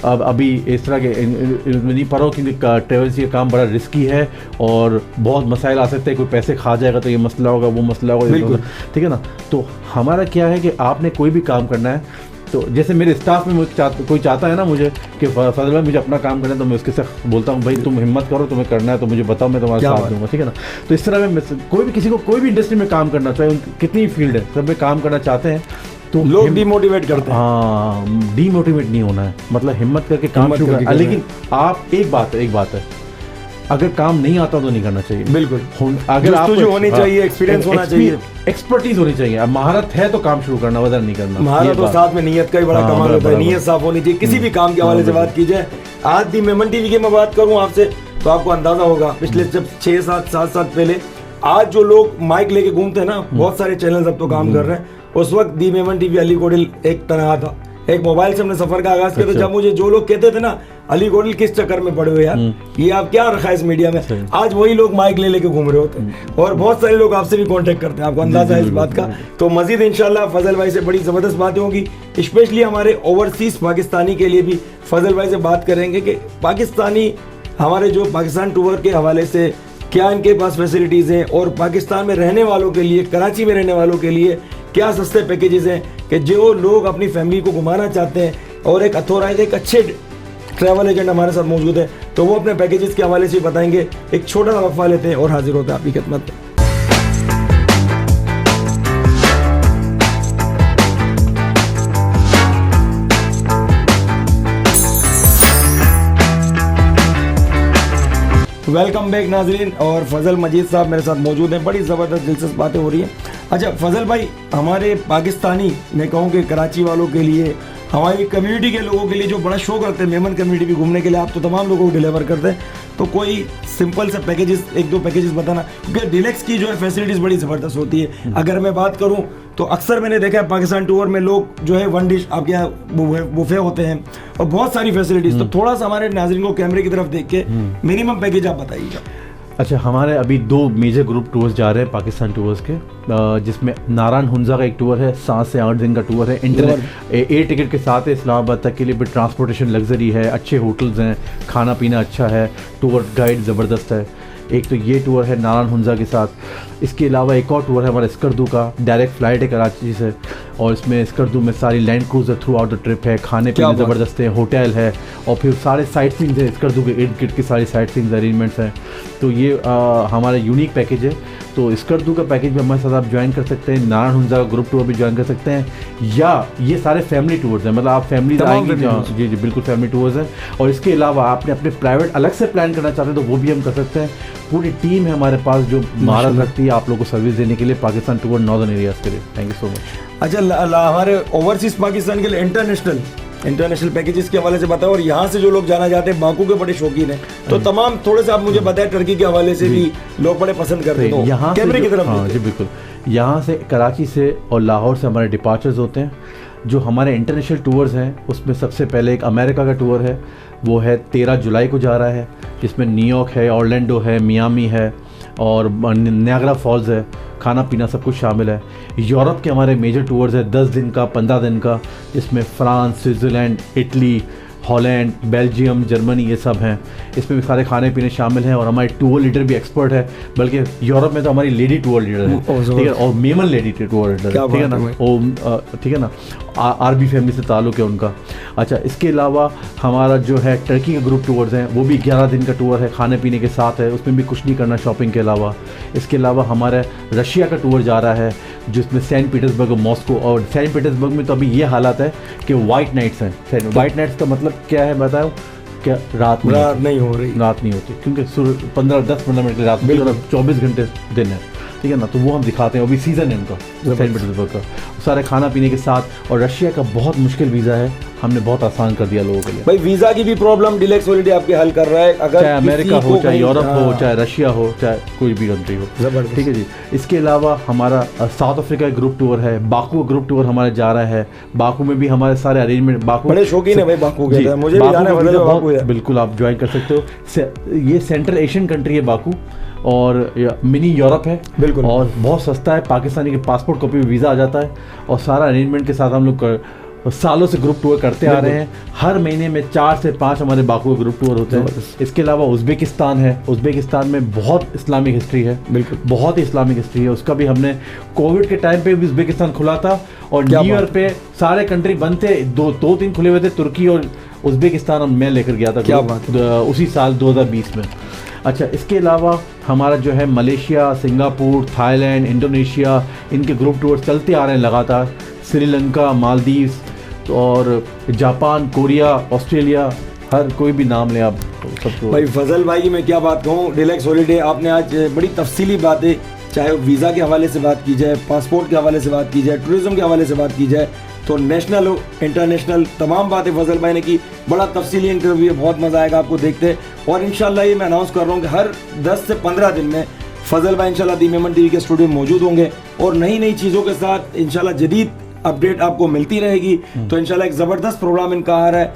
अब अभी इस तरह के नहीं पढ़ रहा हूँ क्योंकि ट्रेवल का काम बड़ा रिस्की है और बहुत मसाइल आ सकते हैं, कोई पैसे खा जाएगा तो ये मसला होगा, वो मसला होगा, ठीक है ना। तो हमारा क्या है कि आपने कोई भी काम करना है, तो जैसे मेरे स्टाफ में कोई चाहता है ना मुझे कि फजल भाई मुझे अपना काम करना है, तो मैं उसके साथ बोलता हूँ भाई तुम हिम्मत करो, तुम्हें करना है तो मुझे बताओ, मैं तुम्हारा साथ दूंगा, ठीक है ना। तो इस तरह में कोई भी किसी को कोई भी इंडस्ट्री में काम करना चाहे, कितनी फील्ड है, सब में काम करना चाहते हैं, तो लोग डिमोटिवेट करते हैं। हाँ, डिमोटिवेट नहीं होना है, मतलब हिम्मत करके काम शुरू करना। लेकिन आप एक बात है, अगर काम नहीं आता तो नहीं करना चाहिए। बिल्कुल, अगर आपको जो होनी चाहिए, एक्सपीरियंस होना चाहिए, एक्सपर्टीज होनी चाहिए। अब महारत है तो काम शुरू करना, वजह नहीं करना। महारत तो साथ में नियत का ही बड़ा कमाल होता है, नियत साफ होनी चाहिए। किसी भी काम के हवाले से बात की जाए, आज दी मेमन टीवी की मैं बात करूं आपसे तो आपको अंदाजा होगा, पिछले जब 6-7 साल पहले आज जो लोग माइक लेके घूमते हैं ना, बहुत सारे चैनल अब तो काम कर रहे हैं। उस वक्त दी मेमन टीवी अली गोडिल एक तनहा था, एक मोबाइल से हमने सफर का आगाज किया। तो जब मुझे जो लोग कहते थे ना, अली गोडिल किस चक्कर में पड़े हुए यार, ये आप क्या रखा है इस मीडिया में, आज वही लोग माइक ले लेके घूम रहे होते हैं और बहुत सारे लोग आपसे भी कांटेक्ट करते हैं, आपको अंदाजा है इस बात का। तो मजीद इंशाल्लाह फजल भाई से बड़ी जबरदस्त बातें होंगी, स्पेशली हमारे ओवरसीज पाकिस्तानी के लिए भी फजल भाई से बात करेंगे कि पाकिस्तानी हमारे जो पाकिस्तान टूर के हवाले से क्या इनके पास फैसिलिटीज़ हैं, और पाकिस्तान में रहने वालों के लिए, कराची में रहने वालों के लिए क्या सस्ते पैकेजेस हैं कि जो लोग अपनी फैमिली को घुमाना चाहते हैं। और एक अथोराइज, एक अच्छे ट्रैवल एजेंट हमारे साथ मौजूद है, तो वो अपने पैकेजेस के हवाले से बताएंगे। एक छोटा सा वक्फा लेते हैं और हाजिर होते हैं आपकी खिदमत में। वेलकम बैक नाजरीन, और फजल मजीद साहब मेरे साथ मौजूद हैं। बड़ी ज़बरदस्त दिलचस्प बातें हो रही हैं। अच्छा फजल भाई, हमारे पाकिस्तानी, मैं कहूँ कि कराची वालों के लिए, हमारी कम्युनिटी के लोगों के लिए जो बड़ा शौक रखते हैं मेमन कम्युनिटी भी घूमने के लिए, आप तो तमाम लोगों को डिलीवर करते हैं, तो कोई सिंपल से पैकेजेस, 1-2 पैकेजेस बताना, क्योंकि डिलक्स की जो है फैसिलिटीज़ बड़ी ज़बरदस्त होती है। अगर मैं बात करूँ तो अक्सर मैंने देखा है पाकिस्तान टूर में लोग जो है 1 डिश आपके यहाँ बुफे होते हैं और बहुत सारी फैसिलिटीज़। तो थोड़ा सा हमारे नाज़रीन को कैमरे की तरफ देख के मिनिमम पैकेज आप बताइएगा। अच्छा, हमारे अभी 2 मेजर ग्रुप टूर्स जा रहे हैं पाकिस्तान टूर्स के, जिसमें नारायण हुंजा का एक टूर है, 7 से 8 दिन का टूर है, एयर टिकट के साथ है, इस्लामाबाद तक के लिए भी ट्रांसपोर्टेशन लग्जरी है, अच्छे होटल्स हैं, खाना पीना अच्छा है, टूर गाइड ज़बरदस्त है। एक तो ये टूर है नारायण हुंजा के साथ। इसके अलावा एक और टूर है हमारा स्कर्दू का, डायरेक्ट फ़्लाइट है कराची से, और इसमें स्कर्दू में सारी land cruise throughout the trip है, खाने पीने ज़बरदस्त है, होटल है, और फिर सारे साइट सीन्स हैं, स्कर्दू के इर्द गिर्द की सारी साइट सीन्स अरेंजमेंट्स हैं। तो ये हमारा यूनिक पैकेज है। तो स्कर्दू का पैकेज भी हमारे साथ आप ज्वाइन कर सकते हैं, नारायण हुंजा का ग्रुप टूर भी ज्वाइन कर सकते हैं, या ये सारे फैमिली टूर्स हैं, मतलब आप फैमिली आएंगी। जी जी बिल्कुल फैमिली टूर्स हैं। और इसके अलावा आपने अपने प्राइवेट अलग से प्लान करना चाहते हैं तो वो भी हम कर सकते हैं। पूरी टीम है हमारे पास जो महारत रखती है आप लोगों को सर्विस देने के लिए पाकिस्तान टूर नॉर्दर्न एरियाज़ के लिए। Thank you so much. अच्छा, हमारे ओवरसीज पाकिस्तान के लिए इंटरनेशनल इंटरनेशनल पैकेजेस के हवाले से बताओ, और यहाँ से जो लोग जाना चाहते हैं बाकू के बड़े शौकीन हैं, तो तमाम थोड़े से आप मुझे बताएं टर्की के हवाले से भी लोग बड़े पसंद करते हैं, यहाँ कैमरे की तरफ। हाँ जी बिल्कुल, यहाँ से कराची से और लाहौर से हमारे डिपार्चर्स होते हैं। जो हमारे इंटरनेशनल टूर्स हैं उसमें सबसे पहले एक अमेरिका का टूर है, वो है 13 जुलाई को जा रहा है, जिसमें न्यूयॉर्क है, ऑरलैंडो है, मियामी है और नायग्रा फॉल्स है, खाना पीना सब कुछ शामिल है। यूरोप के हमारे मेजर टूर्स है 10 दिन का, 15 दिन का, जिसमें France, Switzerland, Italy, Holland, Belgium, Germany, ये सब हैं। इसमें भी सारे खाने पीने शामिल हैं और हमारी टूर लीडर भी एक्सपर्ट है, बल्कि यूरोप में तो हमारी लेडी टूर लीडर है, ठीक है, और मेमन लेडी टूर लीडर है, ठीक है ना, वो ठीक है ना, आरबी फैमिली से ताल्लुक़ है उनका। अच्छा, इसके अलावा हमारा जो है टर्की के ग्रुप टूर्स हैं, वो भी 11 दिन का टूर है, खाने पीने के साथ है, उसमें भी कुछ नहीं करना शॉपिंग के अलावा। इसके अलावा हमारा रशिया का टूर जा रहा है, जिसमें सेंट पीटर्सबर्ग और मॉस्को, और सेंट पीटर्सबर्ग में तो अभी ये हालात है कि वाइट नाइट्स हैं। वाइट नाइट्स का मतलब क्या है बताओ, क्या रात नहीं होती, क्योंकि 10-15 मिनट की रात में 24 घंटे दिन है, ठीक है ना, तो वो हम दिखाते हैं। अभी सीज़न है उनका सेंट पीटर्सबर्ग का, सारे खाना पीने के साथ। और रशिया का बहुत मुश्किल वीज़ा है, हमने बहुत आसान कर दिया लोगों के लिए। भाई वीज़ा की भी प्रॉब्लम डिलेक्स हॉलिडे आपके हल कर रहा है, अगर चाहे अमेरिका हो, चाहे यूरोप हो, चाहे रशिया हो, चाहे कोई भी कंट्री हो, ठीक है जी। इसके अलावा हमारा साउथ अफ्रीका ग्रुप टूर है, बाकू ग्रुप टूर हमारे जा रहा है। बाकू में भी हमारे सारे अरेंजमेंट, बाकू बड़े शौकीन है भाई बाकू के, मुझे भी जाना है बाकू है, बिल्कुल आप ज्वाइन कर सकते हो। ये सेंट्रल एशियन कंट्री है बाकू, और मिनी यूरोप है बिल्कुल, और बहुत सस्ता है, पाकिस्तानी के पासपोर्ट कॉपी में वीज़ा आ जाता है, और सारा अरेंजमेंट के साथ हम लोग सालों से ग्रुप टूर करते आ रहे हैं। हर महीने में 4 से 5 हमारे बाकू के ग्रुप टूर होते हैं। इसके अलावा उज़्बेकिस्तान है, उज़्बेकिस्तान में बहुत इस्लामिक हिस्ट्री है, बिल्कुल बहुत ही इस्लामिक हिस्ट्री है, उसका भी हमने कोविड के टाइम पे भी उज़्बेकिस्तान खुला था, और न्यू ईयर पे सारे कंट्री बंद थे, 2-3 खुले हुए थे, तुर्की और उज़्बेकिस्तान मैं लेकर गया था, क्या बात उसी साल 2020 में। अच्छा, इसके अलावा हमारा जो है मलेशिया, सिंगापुर, थाईलैंड, इंडोनेशिया, इनके ग्रुप टूर चलते आ रहे हैं लगातार। श्रीलंका, मालदीव्स और जापान, कोरिया, ऑस्ट्रेलिया, हर कोई भी नाम लें आप सबको। भाई फजल भाई की मैं क्या बात कहूँ, डिलेक्स हॉलिडे आपने आज बड़ी तफसीली बातें, चाहे वीज़ा के हवाले से बात की जाए, पासपोर्ट के हवाले से बात की जाए, टूरिज़्म के हवाले से बात की जाए, तो नेशनल हो इंटरनेशनल तमाम बातें फजल भाई ने की। बड़ा तफसीली इंटरव्यू है, बहुत मज़ा आएगा आपको देखते। और इंशाल्लाह ये मैं अनाउंस कर रहा हूँ कि हर 10 से 15 दिन में फजल भाई इंशाल्लाह दी मेमन टीवी के स्टूडियो में मौजूद होंगे, और नई चीज़ों के साथ इंशाल्लाह जदीद अपडेट आपको मिलती रहेगी। तो इंशाल्लाह एक ज़बरदस्त प्रोग्राम इनका आ रहा है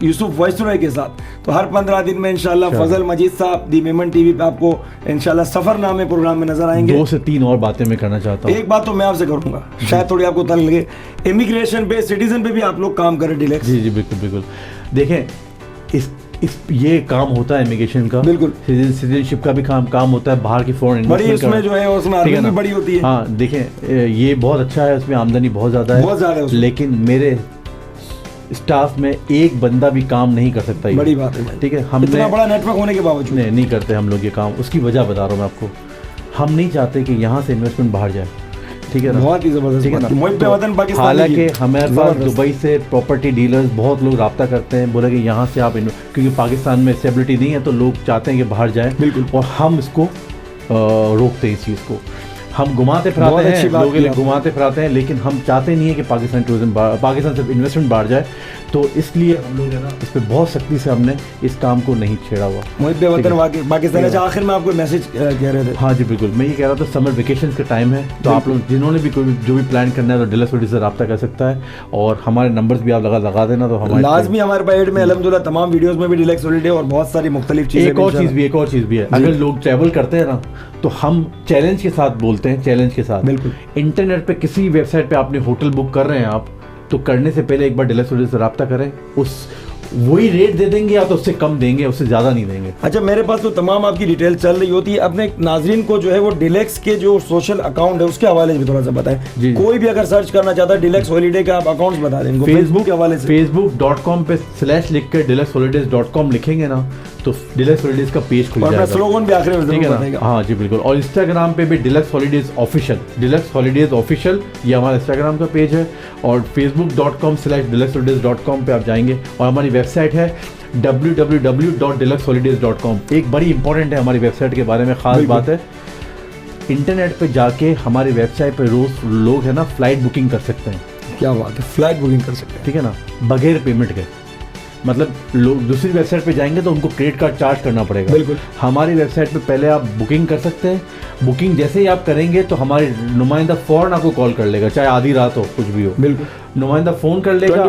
यूसुफ वाइसरॉय के साथ, तो हर 15 दिन में इंशाल्लाह फजल मजीद साहब दी मेमन टीवी पे आपको इंशाल्लाह सफरनामे प्रोग्राम में नजर आएंगे। 2 से 3 और बातें मैं करना चाहता हूँ। एक बात तो मैं आपसे करूंगा, शायद थोड़ी आपको तंग लगे, इमिग्रेशन पे, सिटीजन पे भी आप लोग काम करें डिलेक्स। जी बिल्कुल बिल्कुल। देखें ये काम होता है इमिग्रेशन का, बिल्कुल सिटीजनशिप का भी काम होता है, बाहर की फॉरेन इन्वेस्टमेंट जो है उसमें आमदनी बड़ी होती है। हाँ देखें, ये बहुत अच्छा है, उसमें आमदनी बहुत ज़्यादा है, लेकिन मेरे स्टाफ में एक बंदा भी काम नहीं कर सकता। बड़ी बात है, ठीक है, हम इतना बड़ा नेटवर्क होने के बावजूद नहीं करते हम लोग ये काम। उसकी वजह बता रहा हूँ मैं आपको, हम नहीं चाहते कि यहाँ से इन्वेस्टमेंट बाहर जाए, ठीक है ना, बहुत ही जबरदस्त, ठीक है ना। हालांकि हमारे पास दुबई से प्रॉपर्टी डीलर्स बहुत लोग रब्ता करते हैं, बोले कि यहाँ से आप, क्योंकि पाकिस्तान में स्टेबिलिटी नहीं है तो लोग चाहते हैं कि बाहर जाएं, बिल्कुल, और हम इसको रोकते हैं, इस चीज़ को हम घुमाते फिराते हैं, लोगों के लिए घुमाते फिराते हैं, लेकिन हम चाहते नहीं है कि पाकिस्तान से इन्वेस्टमेंट बाहर जाए, तो इसलिए हम लोग है ना इस पर बहुत सख्ती से हमने इस काम को नहीं छेड़ा हुआ। पाकिस्तान से आखिर में आपको मैसेज कह रहे थे। हाँ जी बिल्कुल, मैं ये कह रहा था समर वेकेशन का टाइम है, तो आप लोग जिन्होंने भी कोई जो भी प्लान करना है तो डिलेक्स हॉलिडे से रब्ता कर सकता है, और हमारे नंबर्स भी आप लगा देना, तो हमारे लाजमी हमारे पेज में अल्हम्दुलिल्लाह तमाम वीडियोस में भी डिलेक्स हॉलिडे और बहुत सारी मुख्तलिफ चीज़ें। एक और चीज़ भी है, अगर लोग ट्रैवल करते हैं ना तो हम चैलेंज के साथ बोलते हैं, चैलेंज के साथ, बिल्कुल इंटरनेट पे किसी वेबसाइट पे आपने होटल बुक कर रहे हैं आप, तो करने से पहले एक बार डिलेक्स हॉलिडे से रब्ता करें, वही रेट दे देंगे या तो उससे कम देंगे, उससे ज़्यादा नहीं देंगे। अच्छा, मेरे पास तो तमाम आपकी डिटेल चल रही होती है, अपने नाजरीन को जो है वो डिलेक्स के जो सोशल अकाउंट है उसके हवाले से भी थोड़ा सा बताएं। कोई भी अगर सर्च करना चाहता है डिलेक्स हॉलिडे का, आप अकाउंट्स बता दें फेसबुक के हवाले से। facebook.com पे / लिख कर diluxholidays.com लिखेंगे ना तो डिलेक्स हॉलिडेज का पेज खुल जाएगा, स्लोगन भी आखिर में ठीक है ना। हाँ जी बिल्कुल, और इंस्टाग्राम पे भी डिलेक्स हॉलिडेज ऑफिशियल, ये हमारा इंस्टाग्राम का पेज है, और facebook.com / diluxholidays.com पे आप जाएंगे, और हमारी वेबसाइट है www.diluxholidays.com। एक बड़ी इंपॉर्टेंट है हमारी वेबसाइट के बारे में ख़ास बात है, इंटरनेट पे जाके हमारी वेबसाइट पे रोज़ लोग है ना फ्लाइट बुकिंग कर सकते हैं, क्या बात है, फ्लाइट बुकिंग कर सकते हैं, ठीक है ना, बगैर पेमेंट के। मतलब लोग दूसरी वेबसाइट पे जाएंगे तो उनको क्रेडिट कार्ड चार्ज करना पड़ेगा। बिल्कुल। हमारी वेबसाइट पे पहले आप बुकिंग कर सकते हैं। बुकिंग जैसे ही आप करेंगे तो हमारे नुमाइंदा फ़ौरन आपको कॉल कर लेगा, चाहे आधी रात हो, कुछ भी हो। बिल्कुल, नुमाइंदा फ़ोन कर लेगा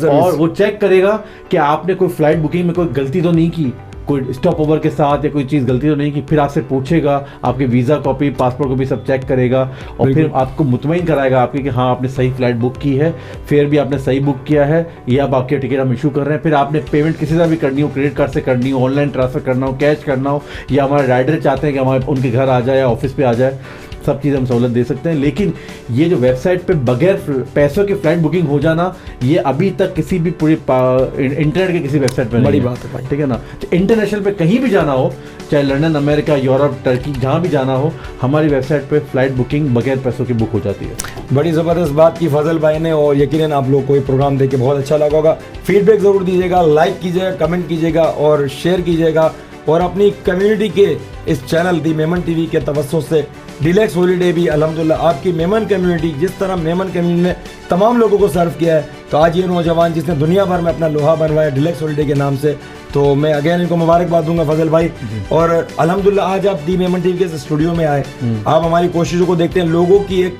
और वो चेक करेगा कि आपने कोई फ्लाइट बुकिंग में कोई गलती तो नहीं की, कोई स्टॉप ओवर के साथ या कोई चीज़ गलती तो नहीं की। फिर आपसे पूछेगा, आपके वीज़ा कॉपी, पासपोर्ट कॉपी सब चेक करेगा और फिर आपको मुतमईन कराएगा आपके कि हाँ आपने सही फ्लाइट बुक की है, फेयर भी आपने सही बुक किया है, ये अब आपके टिकट हम इशू कर रहे हैं। फिर आपने पेमेंट किसी से भी करनी हो, क्रेडिट कार्ड से करनी हो, ऑनलाइन ट्रांसफ़र करना हो, कैश करना हो, या हमारे राइडर चाहते हैं कि हमारे उनके घर आ जाए या ऑफिस पे आ जाए, सब चीज़ हम सहूलत दे सकते हैं। लेकिन ये जो वेबसाइट पे बगैर पैसों की फ्लाइट बुकिंग हो जाना, ये अभी तक किसी भी पूरी इंटरनेट के किसी वेबसाइट पे बड़ी नहीं बात है भाई, ठीक है ना। तो इंटरनेशनल पे कहीं भी जाना हो, चाहे लंदन, अमेरिका, यूरोप, टर्की, जहाँ भी जाना हो, हमारी वेबसाइट पे फ्लाइट बुकिंग बगैर पैसों की बुक हो जाती है। बड़ी ज़बरदस्त बात की फजल भाई ने, और यकीनन आप लोग को ये प्रोग्राम देख के बहुत अच्छा लगा होगा। फीडबैक ज़रूर दीजिएगा, लाइक कीजिएगा, कमेंट कीजिएगा और शेयर कीजिएगा, और अपनी कम्युनिटी के इस चैनल दी मेमन टीवी के तवज्जो से डिलैक्स हॉलीडे भी अल्हम्दुलिल्लाह आपकी मेमन कम्युनिटी, जिस तरह मेमन कम्युनिटी ने तमाम लोगों को सर्व किया है, तो आज ये नौजवान जिसने दुनिया भर में अपना लोहा बनवाया डिलैक्स हॉलीडे के नाम से, तो मैं अगेन इनको मुबारकबाद दूंगा फजल भाई। और अल्हम्दुलिल्लाह आज आप दी मेमन टीवी के स्टूडियो में आए, आप हमारी कोशिशों को देखते हैं। लोगों की एक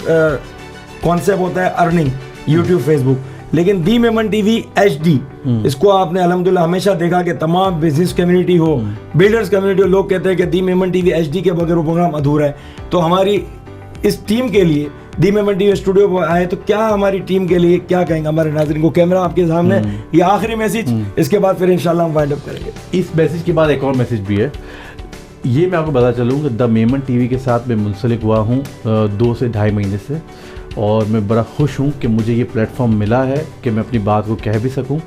कॉन्सेप्ट होता है अर्निंग, यूट्यूब, फेसबुक, लेकिन दी मेमन टीवी HD, इसको आपने अल्हम्दुलिल्लाह हमेशा देखा कि तमाम बिजनेस कम्युनिटी हो, बिल्डर्स कम्युनिटी हो, लोग कहते हैं कि दी मेमन टीवी HD के बगैर वो प्रोग्राम अधूरा है। तो हमारी इस टीम के लिए दी मेमन टीवी स्टूडियो पर आए, तो क्या हमारी टीम के लिए क्या कहेंगे हमारे नाज़रीन को? कैमरा आपके सामने, ये आखिरी मैसेज, इसके बाद फिर इंशाल्लाह हम वाइंड अप करेंगे। इस मैसेज के बाद एक और मैसेज भी है, ये मैं आपको बता चलूँ कि द मेमन टीवी के साथ मैं मुंसलिक हुआ हूँ 2 से ढाई महीने से, और मैं बड़ा खुश हूँ कि मुझे ये प्लेटफॉर्म मिला है कि मैं अपनी बात को कह भी सकूँ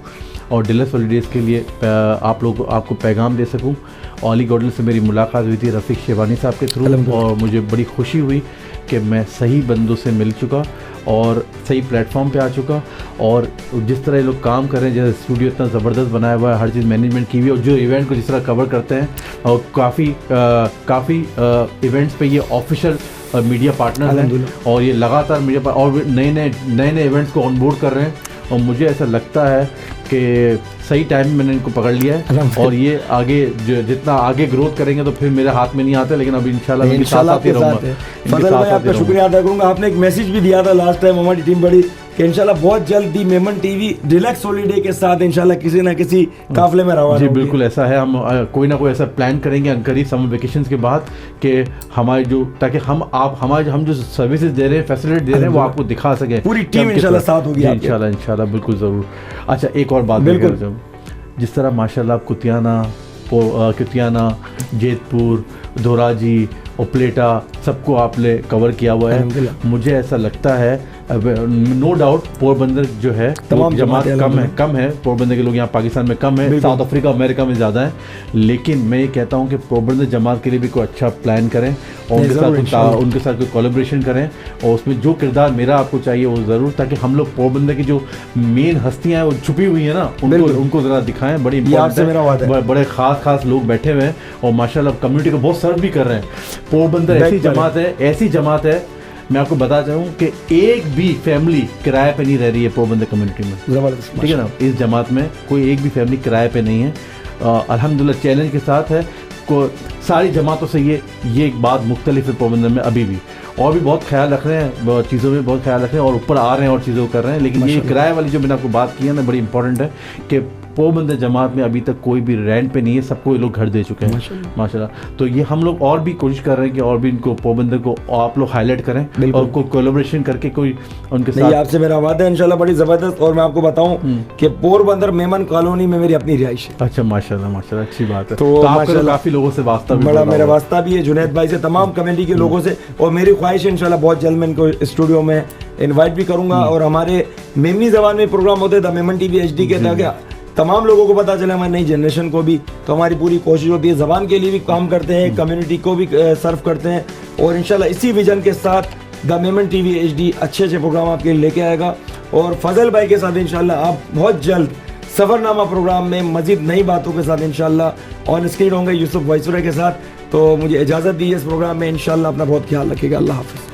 और डिलैक्स हॉलीडेज़ के लिए आपको पैगाम दे सकूँ। ओली गॉडल से मेरी मुलाकात हुई थी रफ़ीक शेबानी साहब के थ्रू, और मुझे बड़ी खुशी हुई कि मैं सही बंदों से मिल चुका और सही प्लेटफॉर्म पे आ चुका। और जिस तरह ये लोग काम कर रहे हैं, जैसे स्टूडियो इतना ज़बरदस्त बनाया हुआ है, हर चीज़ मैनेजमेंट की हुई है, और जो इवेंट को जिस तरह कवर करते हैं, और काफ़ी इवेंट्स पे ये ऑफिशियल मीडिया पार्टनर हैं, और ये लगातार मीडिया और नए इवेंट्स को ऑनबोर्ड कर रहे हैं। और मुझे ऐसा लगता है कि सही टाइम में मैंने इनको पकड़ लिया है, और ये आगे जितना आगे ग्रोथ करेंगे तो फिर मेरे हाथ में नहीं आता, लेकिन अभी इंशाल्लाह आपके साथ है। फजल भाई आपका शुक्रिया अदा करूंगा, आपने एक मैसेज भी दिया था लास्ट टाइम हमारी टीम बड़ी कि इंशाल्लाह बहुत जल्द दी मेमन टीवी डिलैक्स हॉलीडे के साथ इंशाल्लाह किसी ना किसी काफिले में रवाना जी बिल्कुल ऐसा है। हम कोई ना कोई ऐसा प्लान करेंगे करीब समर वेकेशंस के बाद कि हमारे जो, ताकि हम जो सर्विसेज दे रहे हैं, फैसिलिटी दे रहे हैं, वो आपको दिखा सकें। पूरी टीम इंशाल्लाह साथ होगी इंशाल्लाह बिल्कुल ज़रूर। अच्छा, एक और बात बिल्कुल, जिस तरह माशाल्लाह कुतियाना, जेतपुर, धोराजी और प्लेटा सबको आपने कवर किया हुआ है, मुझे ऐसा लगता है नो डाउट पोरबंदर जो है तमाम जमात कम है पोरबंदर के लोग यहाँ पाकिस्तान में कम है, साउथ अफ्रीका, अमेरिका में ज़्यादा है। लेकिन मैं ये कहता हूँ कि पोरबंदर जमात के लिए भी कोई अच्छा प्लान करें और उनके साथ कोई कोलैबोरेशन करें, और उसमें जो किरदार मेरा आपको चाहिए वो ज़रूर, ताकि हम लोग पोरबंदर की जो मेन हस्तियाँ हैं वो छुपी हुई है ना, उनको ज़रा दिखाएं। बड़ी इंपॉर्टेंट है, बड़े खास लोग बैठे हुए हैं और माशाल्लाह कम्युनिटी को बहुत सर्व भी कर रहे हैं। पोरबंदर ऐसी जमात है, मैं आपको बता चाहूँ कि एक भी फैमिली किराए पे नहीं रह रही है पोरबंदर कम्युनिटी में, जबरदस्त, ठीक है ना। इस जमात में कोई एक भी फैमिली किराए पे नहीं है, अल्हम्दुलिल्लाह चैलेंज के साथ है। सारी जमातों से ये एक बात मुख्तलिफ है पोरबंदर में अभी भी, और भी बहुत ख्याल रख रहे हैं, चीज़ों में बहुत ख्याल रख रहे हैं और ऊपर आ रहे हैं और चीज़ों को कर रहे हैं। लेकिन ये किराए वाली जो मैंने आपको बात की है ना, बड़ी इंपॉर्टेंट है कि पोरबंदर जमात में अभी तक कोई भी रेंट पे नहीं है, सबको ये लोग घर दे चुके हैं माशाल्लाह। तो ये हम लोग और भी कोशिश कर रहे हैं कि और भी इनको पोरबंदर को आप लोग हाईलाइट करें और कोई कोलैबोरेशन करके कोई उनके साथ। आपसे मेरा वादा है इंशाल्लाह बड़ी ज़बरदस्त। और मैं आपको बताऊं कि पोरबंदर मेमन कॉलोनी में मेरी अपनी रिहाइश है। अच्छा, माशाल्लाह अच्छी बात है। तो आपका काफ़ी लोगों से वास्ता भी, बड़ा मेरा वास्ता भी है जुनैद भाई से, तमाम कम्युनिटी के लोगों से, और मेरी ख्वाहिश है इंशाल्लाह बहुत जल्द मैं इनको स्टूडियो में इन्वाइट भी करूँगा। और हमारे मेमनी ज़बान में प्रोग्राम होते थे मेमन TV HD के, ताकि तमाम लोगों को पता चले, हमारी नई जनरेशन को भी। तो हमारी पूरी कोशिश होती है, ज़बान के लिए भी काम करते हैं, कम्युनिटी को भी सर्व करते हैं, और इंशाल्लाह इसी विजन के साथ द मेमन TV HD अच्छे प्रोग्राम आपके लिए लेके आएगा। और फजल भाई के साथ इंशाल्लाह आप बहुत जल्द सफ़रनामा प्रोग्राम में मज़ीद नई बातों के साथ इंशाल्लाह ऑन स्क्रीन होंगे यूसुफ वाइसराय के साथ। तो मुझे इजाज़त दी इस प्रोग्राम में, इंशाल्लाह अपना बहुत ख्याल रखिएगा। अल्लाह हाफ़िज़।